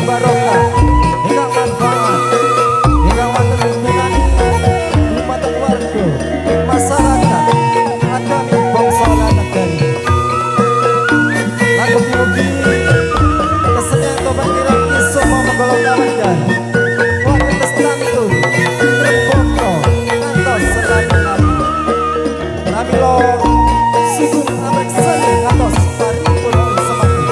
barokah ingkang manfaat ingkang wonten hubungane dumateng warga masyarakat agami bangsa lan negari lan mugi kesenian topeng ireng iso menggolong kawendan wonten testantu rembaka ngantos selalu namilo sugeng amreksani ngantos paripurna ing semati.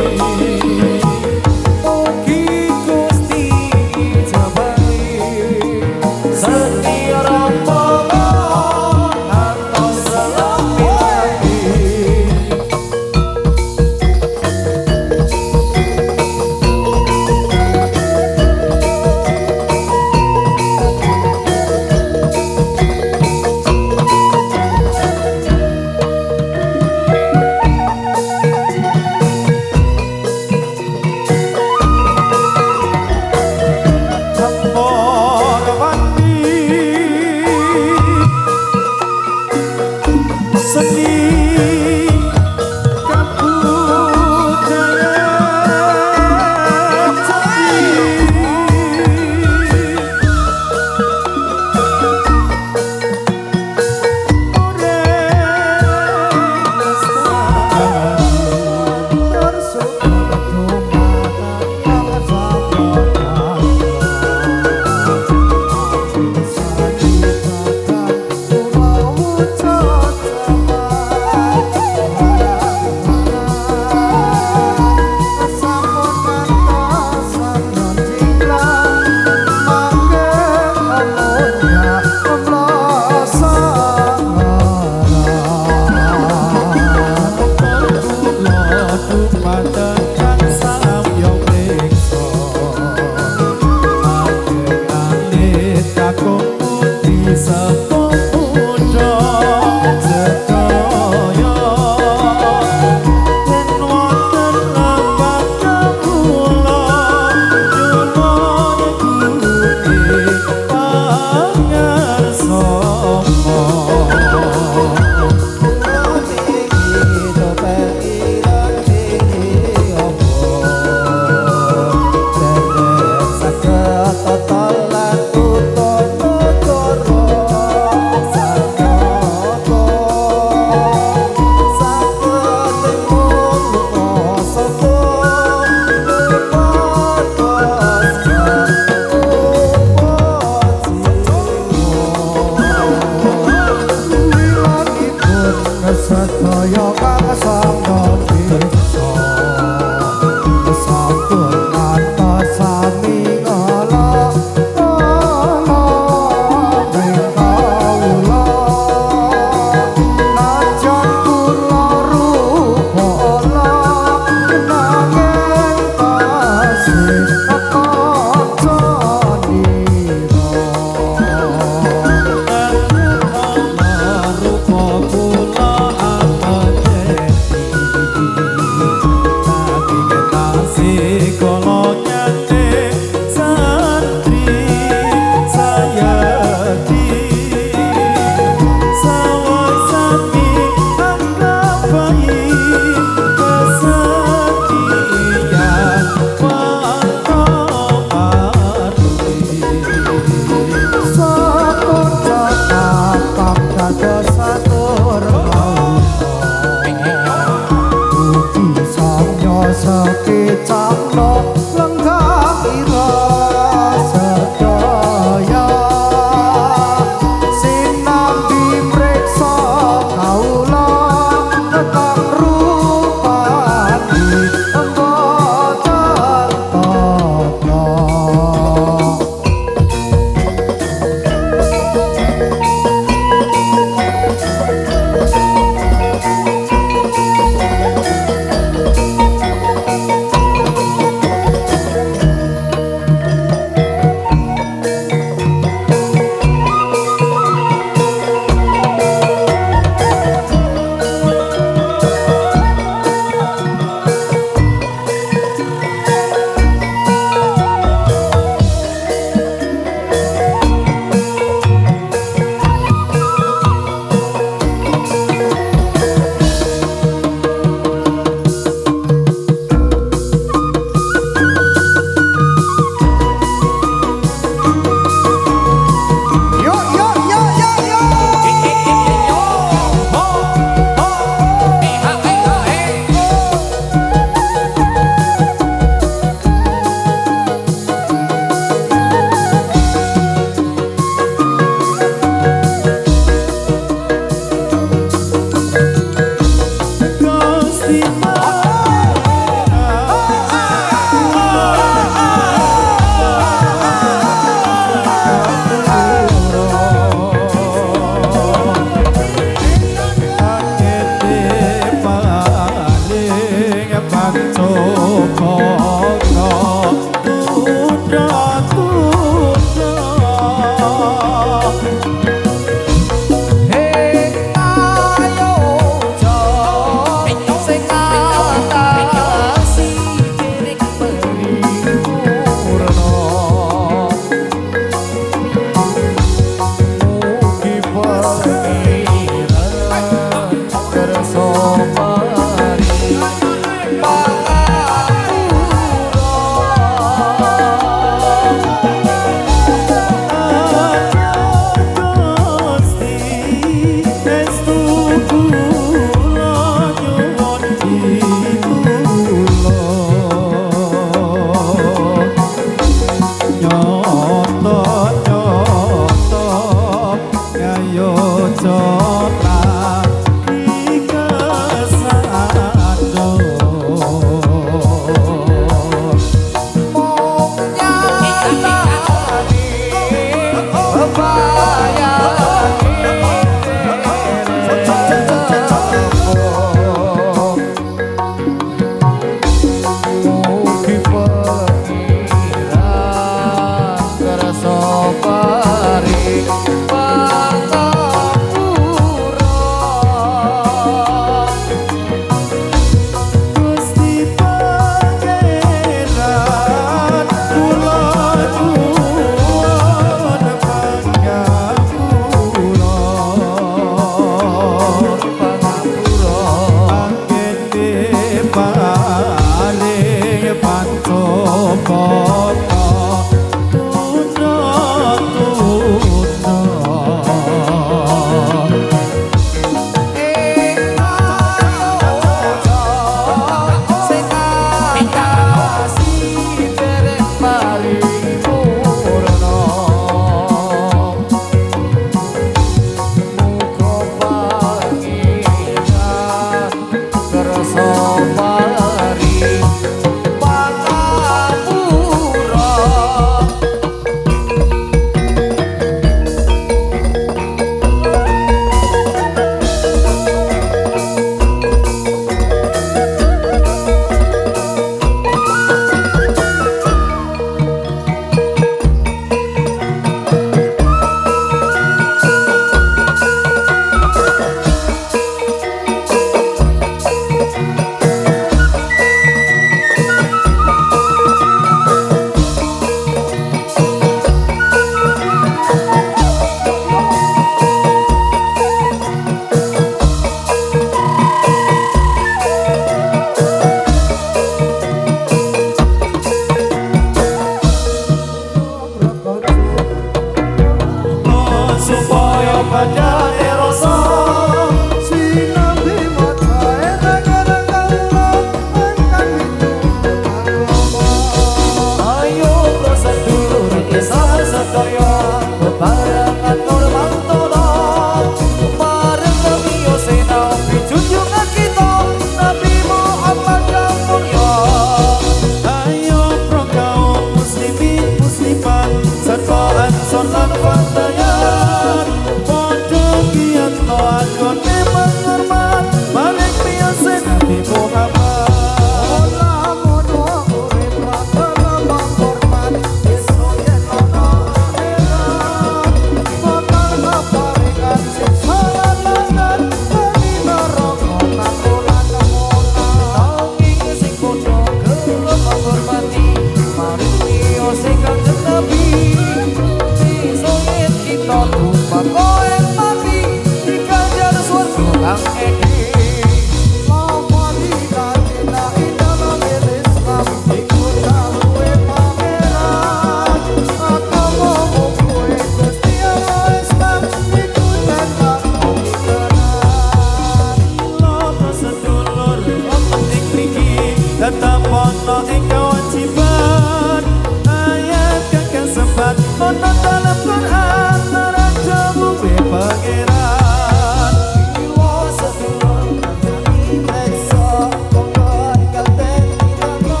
Ono dalam Quran raja mumbe pangeran Iwo sedulur kanjani meksa Monggo ingkang den tirano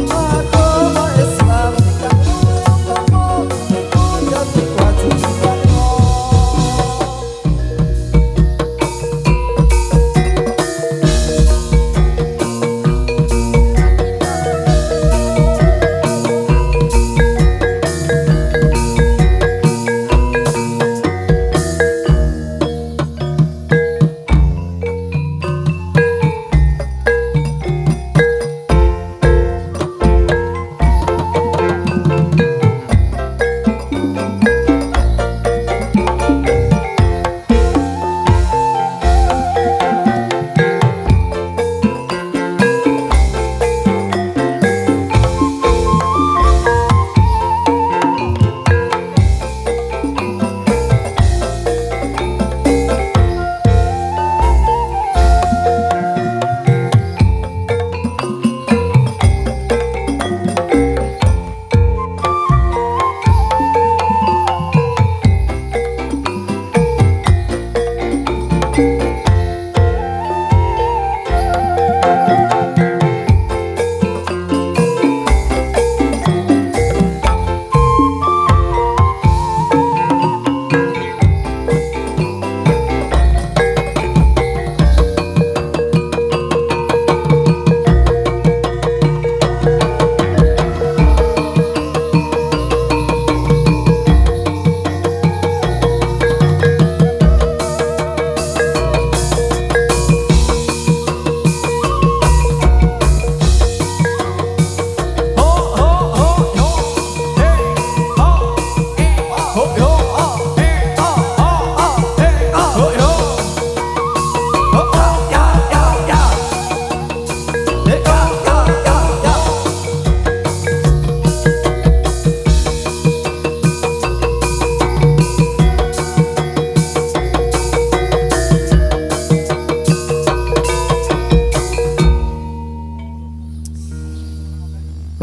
Agama Islam ingkang utama Iku dadi kewajiban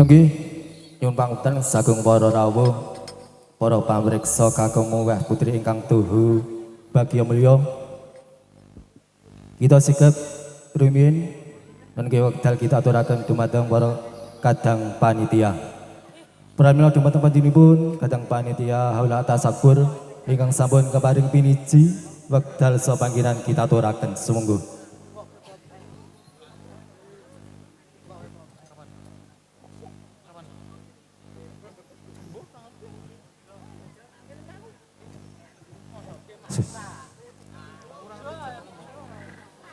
Nggih, nyuwun pangapunten sagung para rawuh, para pamriksa kakung muwah putri ingkang tuhu bagya mulya. Kita sikep rumiyin lan wekdal kita aturaken dumateng para kadang panitia. Pramila dumateng panjenenganipun kadang panitia haula tasakur ingkang sampun keparing piniji wekdal sapanggiran kita aturaken sumangga.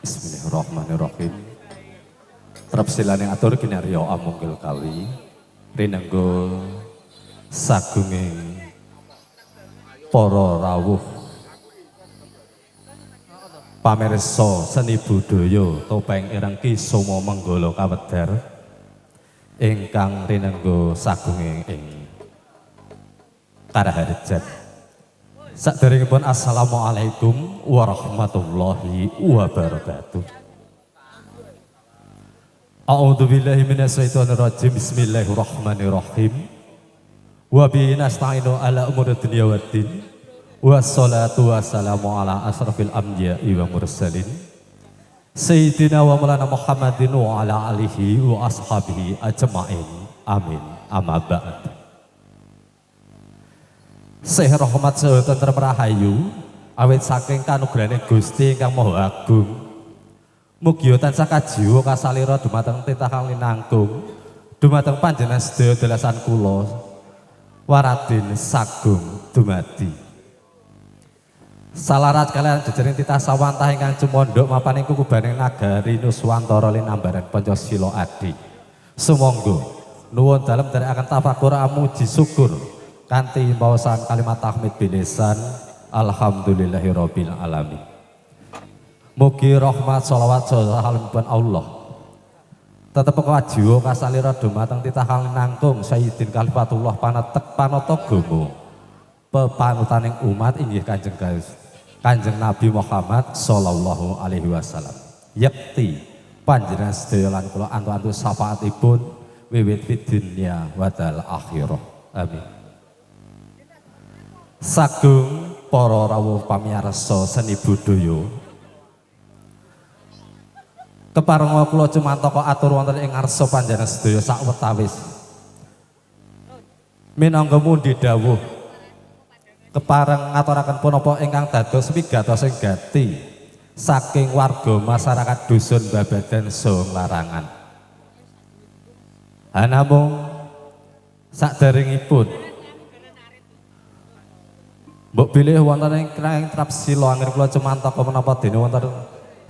Bismillahirrahmanirrahim. Trep silane atur kinarya amungkil kali rinenggo sagunging para rawuh pamirsa seni budaya Topeng Ireng Ki Soma Menggala Kawedar ingkang rinenggo sagunging ing Karaharjan. Saderengipun assalamualaikum warahmatullahi wabarakatuh. A'udzubillahi minasyaitonirrajim. Bismillahirrahmanirrahim. Wa bihi nasta'inu ala umuri dunya waddin. Wassalatu wassalamu ala asrafil anbiya'i wa mursalin. Sayyidina wa maulana Muhammadin wa ala alihi wa ashabihi ajma'in. Amin. Amma ba'd. Sih rahmat saha tentrem rahayu awit saking kanugrahane Gusti ingkang Maha Agung. Mugi tansah kajiwa kasalira dumateng titah kang linangkung dumateng panjenengan sedaya dalasan kula waradin sagung dumadi. Salarat kalian jejaring titah sawantah ingkang cumondhok mapan ing kukubaning nagari Nuswantara linambaran Pancasila Adi. Sumangga nuwun dalem akan tafakur amuji syukur kanthi maosan kalimat tahmid bilisan alhamdulillahirabbil alamin. Mugi rahmat sholawat salamipun Allah tetep kajiwa kasalira dumateng titah kang nangtung Sayyidin Khalifatullah panetek panatagama pepanutaning umat inggih Kanjeng Nabi Muhammad sallallahu alaihi wasallam. Yakti panjenengan sedaya lan kula antu-antu syafaatipun wiwit fid dunya wa dal akhirah. Amin. Sagung para rawuh pamirsa seni budaya. Keparenga kula cumantaka atur wonten ing ngarsa panjenengan sedaya sawetawis. Minangka mundi dawuh kepareng ngaturaken punapa ingkang dados wigatos ing gati saking warga masyarakat dusun Babadan saha Larangan. Namung saderengipun mbok bilih wonten ing kraing Trapsila anggen kula cumantaka menapa dene wonten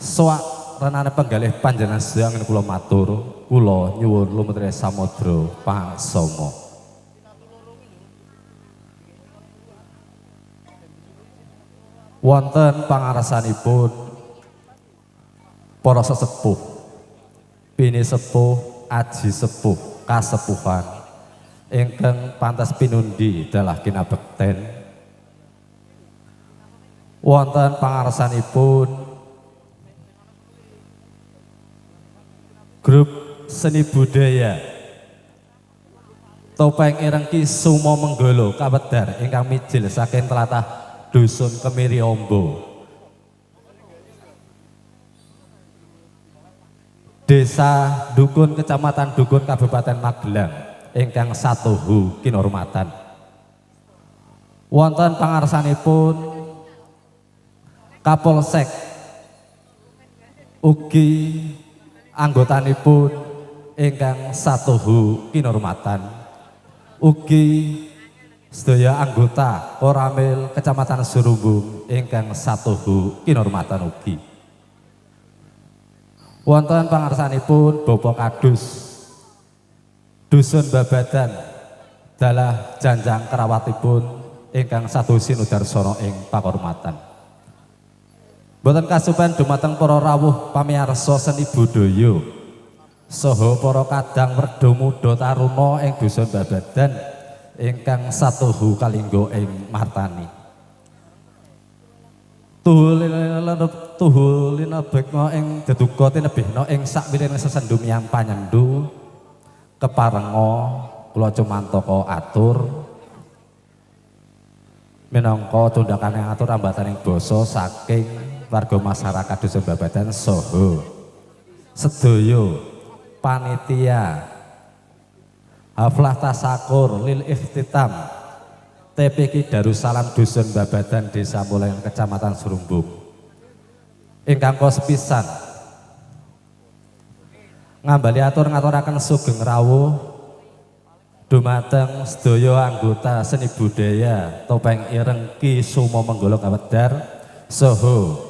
soak renane penggalih panjenengan sedaya anggen kula matur kula nyuwun lumetre samodra pangsama. Wonten pangarsanipun para sesepuh, bini sepuh, aji sepuh, kasepuhan ingkang pantas pinundi dalah kinabekten. Wonten pangarsanipun grup seni budaya Topeng Ireng Ki Sumo Menggolo Kawedar ingkang mijil saking tlatah Dusun Kemiri Ombo, Desa Dukun, Kecamatan Dukun, Kabupaten Magelang ingkang satuhu kinurmatan. Wonten pangarsanipun Kapolsek ugi anggotanipun ingkang satuhu kinurmatan, ugi sedaya anggota Koramil Kecamatan Surumbung ingkang satuhu kinurmatan ugi. Wonten pangarsanipun Bapak Kadus Dusun Babadan dalah janjang kerawatipun ingkang satu sinudarsana ing pakurmatan. Boten kasupen dumateng para rawuh pamirsa seni budaya saha para kadang werda muda taruna ing Dusun Babadan ingkang satuhu kalingga ing martani. Tuhul linebekna ing deduka tinebihna ing sakwiring sesendhum yang panyendu keparenga kula cumantaka atur minangka tundakan yang atur rambatan ing basa saking warga masyarakat Dusun Babadan saha sedaya panitia haflah tasakur lil ikhtitam TPK Darussalam Dusun Babadan Desa Mulayan Kecamatan Surumbung ingkang kosepisan ngambali atur ngaturaken sugeng rawuh dumateng sedaya anggota seni budaya Topeng Ireng Ki Sumo Menggolo Kawedar saha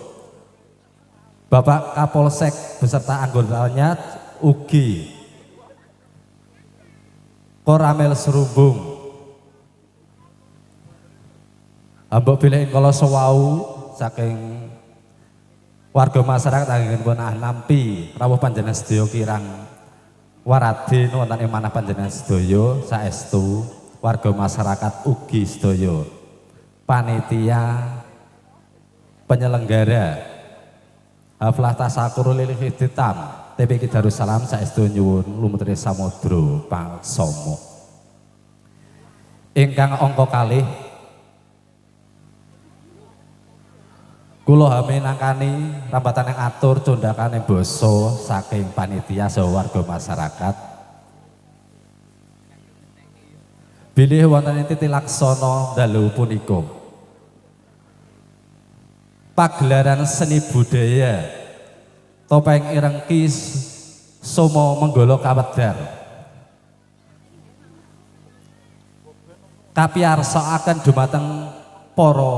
Bapak Kapolsek beserta anggotanya ugi Koramil Surumbung. Mbok bilih kala sewau saking warga masyarakat anggenipun nampi rawuh panjenengan sedaya kirang waradi wonten ing manah panjenengan sedaya saestu warga masyarakat ugi sedaya panitia penyelenggara haflah tasakur lil ikhtitam TPK Darussalam saestu nyuwun lumetre samodra pangsama. Ingkang angka kalih kula haminangkani rambatan yang atur condakan yang basa saking panitia saha warga masyarakat bilih wonten ing titilaksana dalu punika pagelaran seni budaya Topeng Ireng Ki Sumo Menggolo Kawedar kapiyarsakaken dumateng para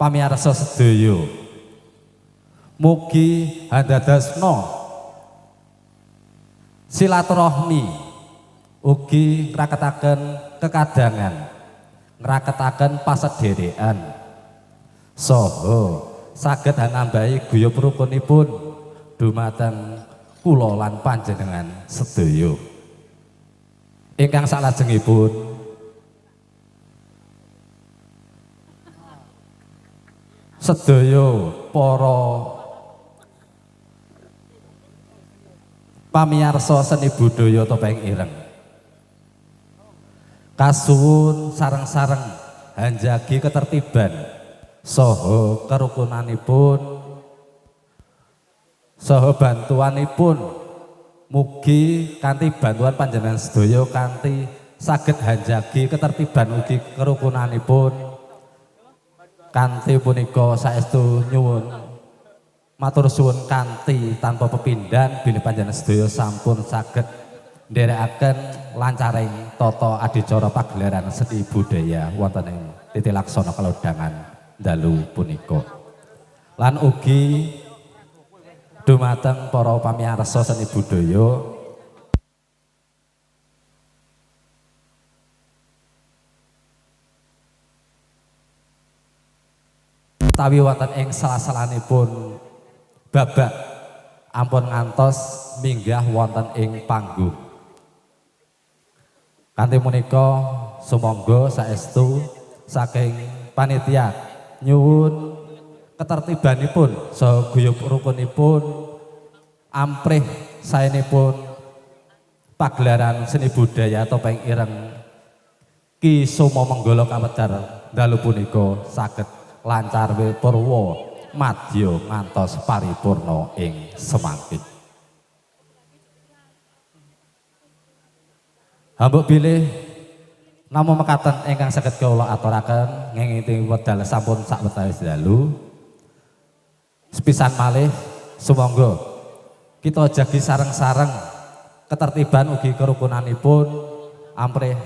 pamirsa sedaya. Mugi handadasna silaturahmi ugi ngraketaken kekadangan, ngraketaken pasederekan saha saged nambahi guyub rukunipun dumateng kula lan panjenengan sedaya. Ingkang salajengipun sedaya para pamirsa seni budaya Topeng Ireng kasuwun sareng-sareng hanjagi ketertiban saha kerukunanipun saha bantuanipun mugi kanthi bantuan panjenengan sedaya kanthi saged hanjagi ketertiban ugi kerukunanipun kanthi punika saestu nyuwun matur suwun kanthi tanpa pepindhan bilih panjenengan sedaya sampun saged nderekaken lancaring tata adicara pagelaran seni budaya wonten ing Titi Laksana Kalodhangan dalu punika. Lan ugi dumateng para pamirsa seni budaya utawi wonten ing salah-salanipun babak ampun ngantos minggah wonten ing panggung. Kanthi menika sumangga saestu saking panitia nyuwun ketertibanipun saha guyub rukunipun amprih saenipun pagelaran seni budaya Topeng Ireng Ki Soma Menggala Kawedar dalu punika saged lancar purwa madya ngantos paripurna ing semangkit. Hambuk bilih namung mekaten ingkang saged kula aturaken ngingiti wedal sampun sawetawis dalu. Sepisan malih sumangga kita jagi sareng-sareng ketertiban ugi kerukunanipun amprih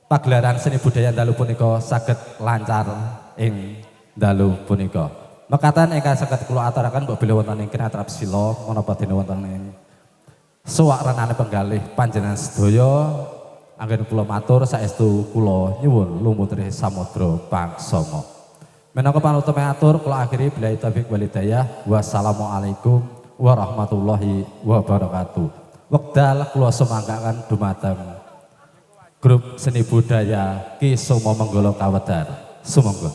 pagelaran seni budaya dalu punika saged lancar ing dalu punika. Mekaten ingkang saged kula aturaken mbok bilih wonten ing kinatrap sila menapa dene wonten ing suwak renane penggalih panjenengan sedaya anggen kula matur saestu kula nyuwun lumutri samudra pangsama. Menangka panutame atur kula akhiri billahi taufik wal hidayah. Wassalamualaikum warahmatullahi wabarakatuh. Wekdal kula sumanggaken dumateng grup seni budaya Ki Soma Menggala Kawedar. Sumangga.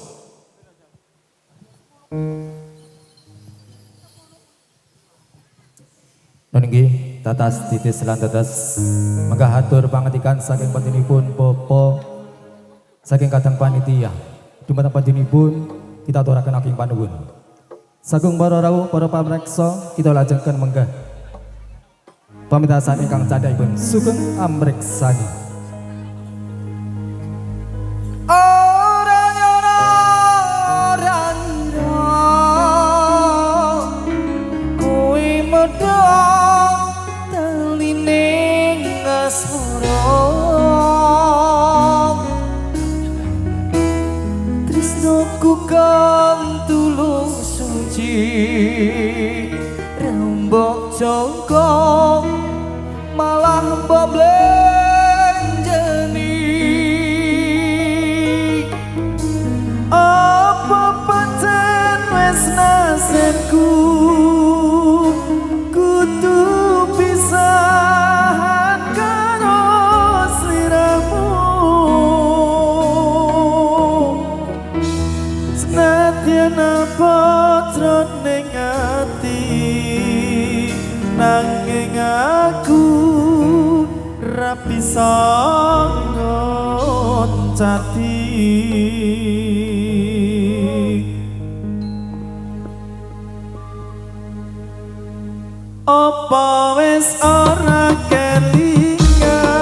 Nunggih tatas titis lan tatas menggahatur pangetikan saking panjenenganipun Bapak saking kadang panitia dumateng panjenenganipun kita aturaken ageng panuwun sagung para rawuh para pamreksa kita lajengken menggah pamitasan ingkang candhaipun sugeng amreksani. Kang tulung suci rembok jongkong malah mbok blenjeni apa pancen wis nasibku kudu pisahan karo sliramu senadyan apa jroning ati nanging aku ra bisa ngoncati apa wis ora kelingan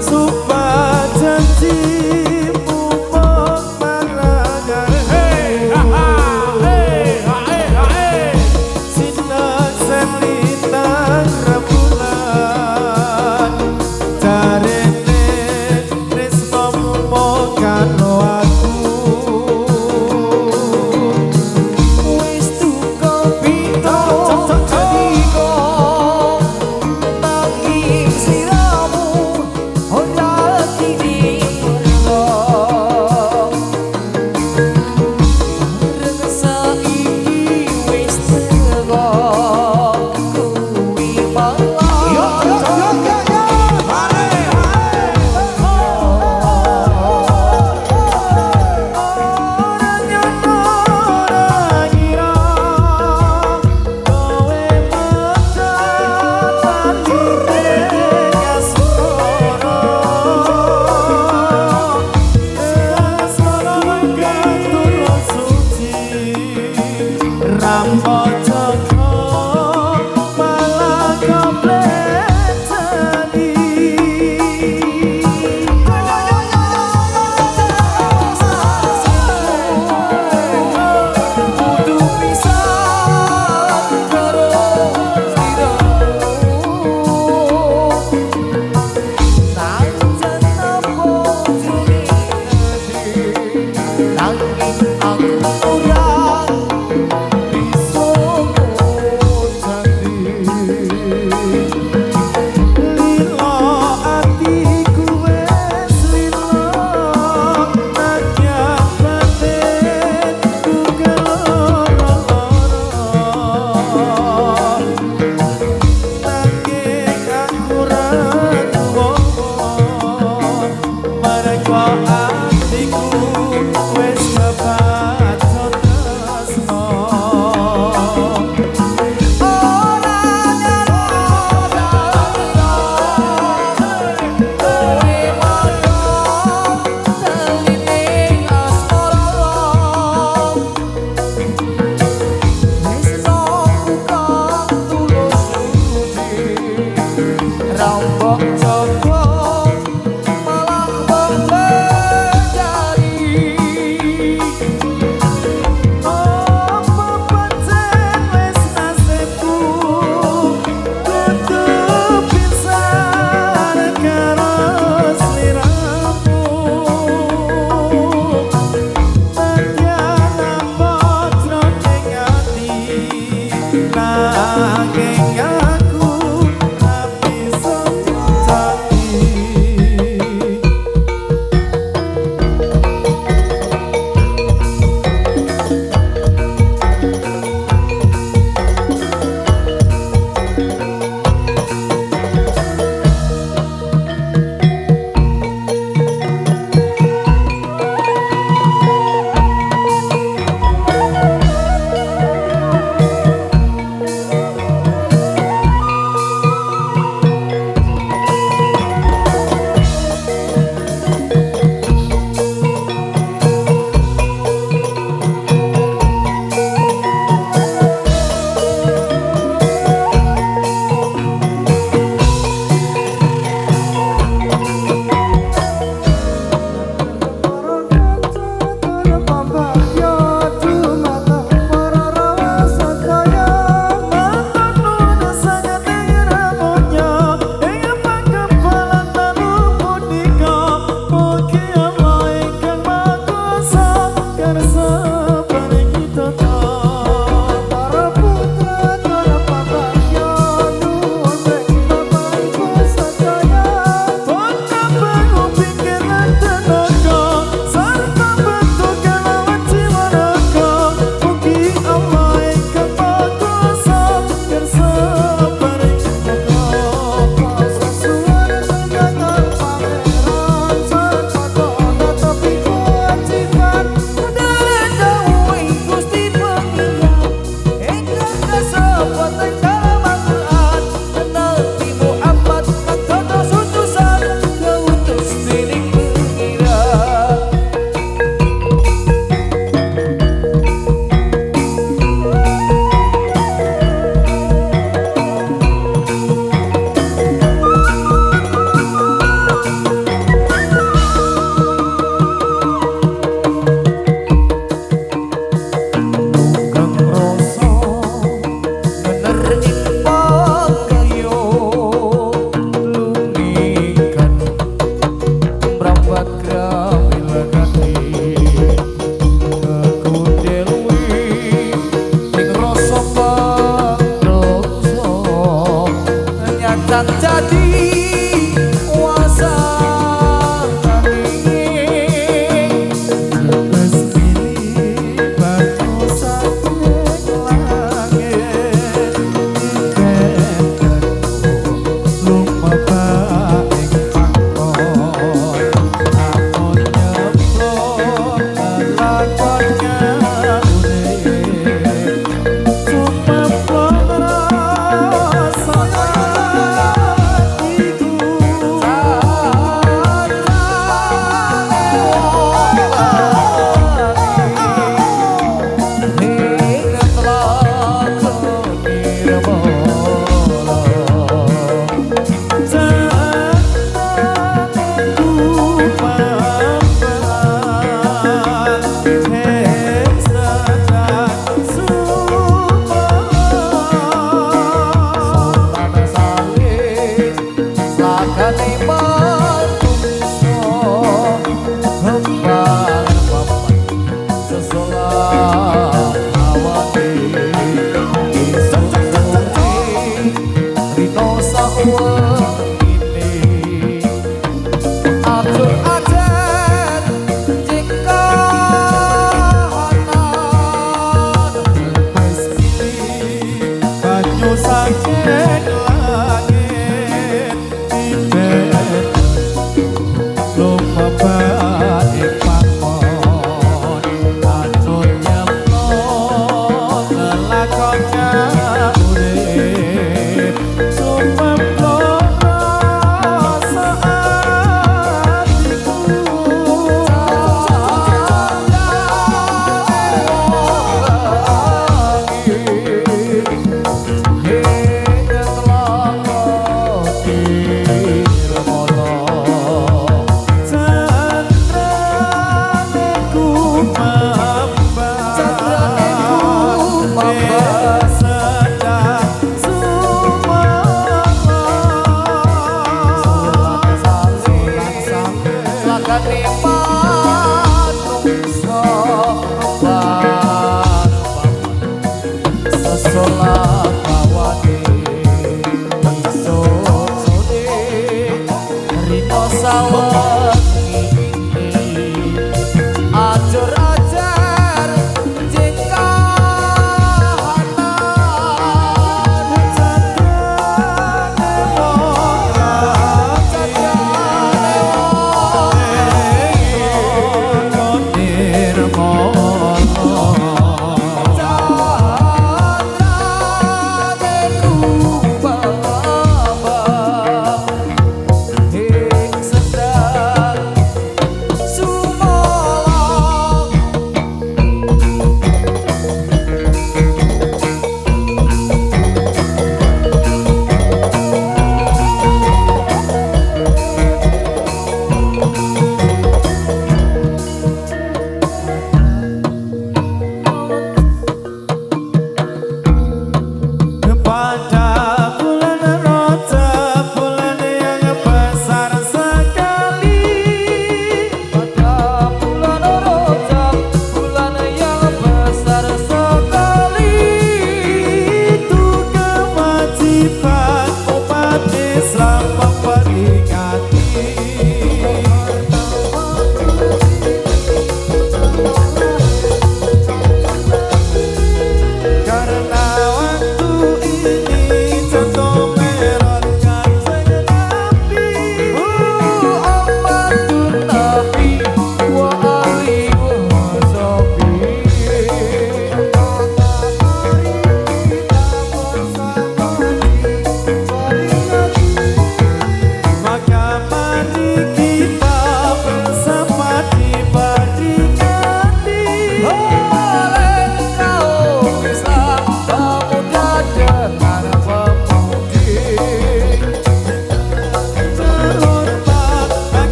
sumpah janjimu mung marangan sinar selintang rembulan jarene tresnamu karo aku wis tuku pito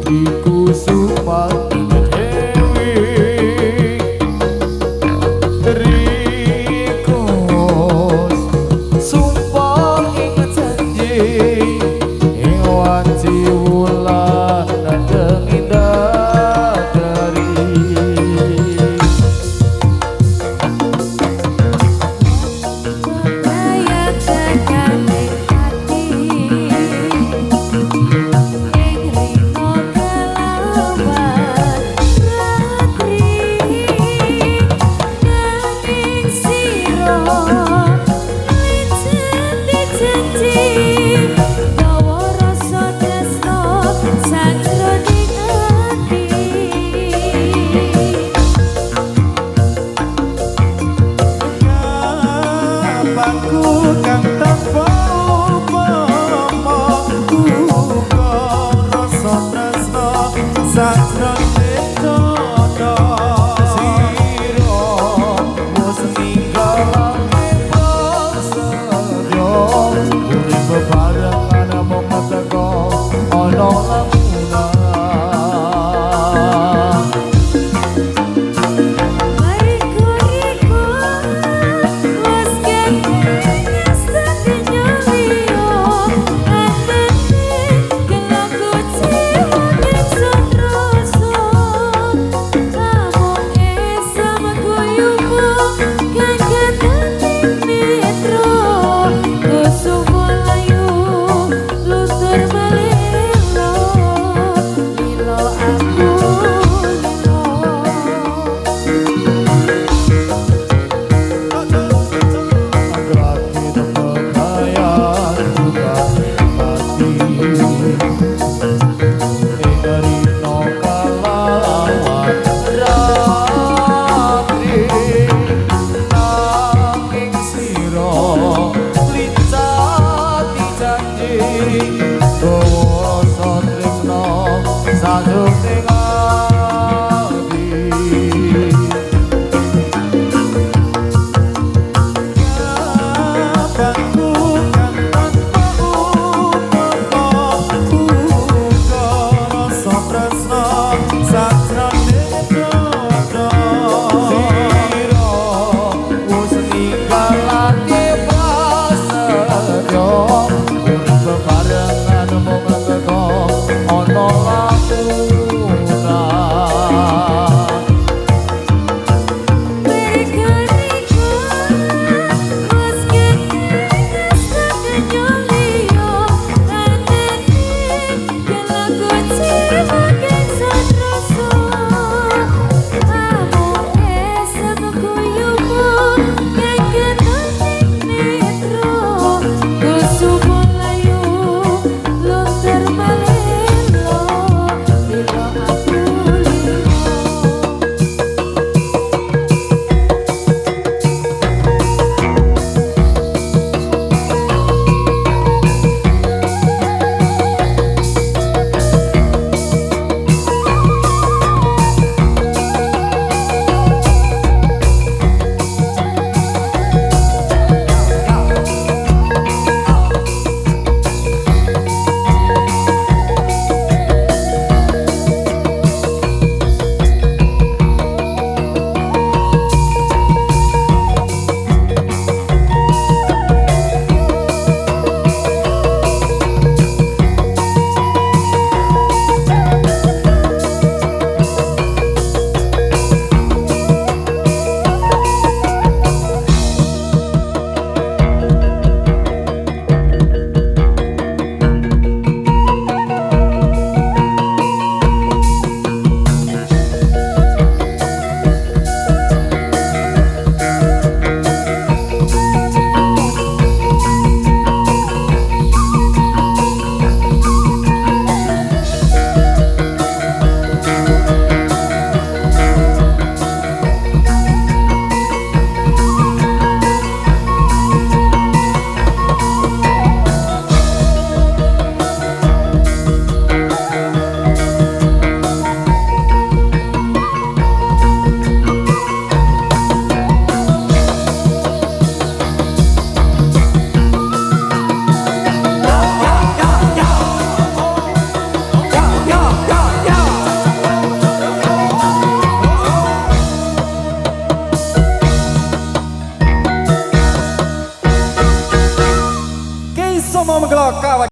iku sumaning dewi Rikus sumpah ing janji ing wanci wulan dateng indah dari Kaya tekan hati ing rino kelawan ratri nanging sira janji gawa rasa tresno sajroning ati Bangku kang tanpa upama uga rasa tresno sajroning dodo sira wis ninggalake prasadya urip bebarengan mung teko ana lamunan Mariku wes kenyes dadi nyaliyo atene kelaku jiwa ning sunrasa amung sama guyumu kan kadang netro kusumo layu lusur melelo lilo aku lilo Gratis pekayan bukan mati Ingari no kalawan ratri Nanging siro lincati janji Gawa rasa tresno sajroning ati Bangku kang tanpa upama uga rasa tresno sajroning dodo sira wis ninggalake prasadya urip bebarengan mung teko ana lamunan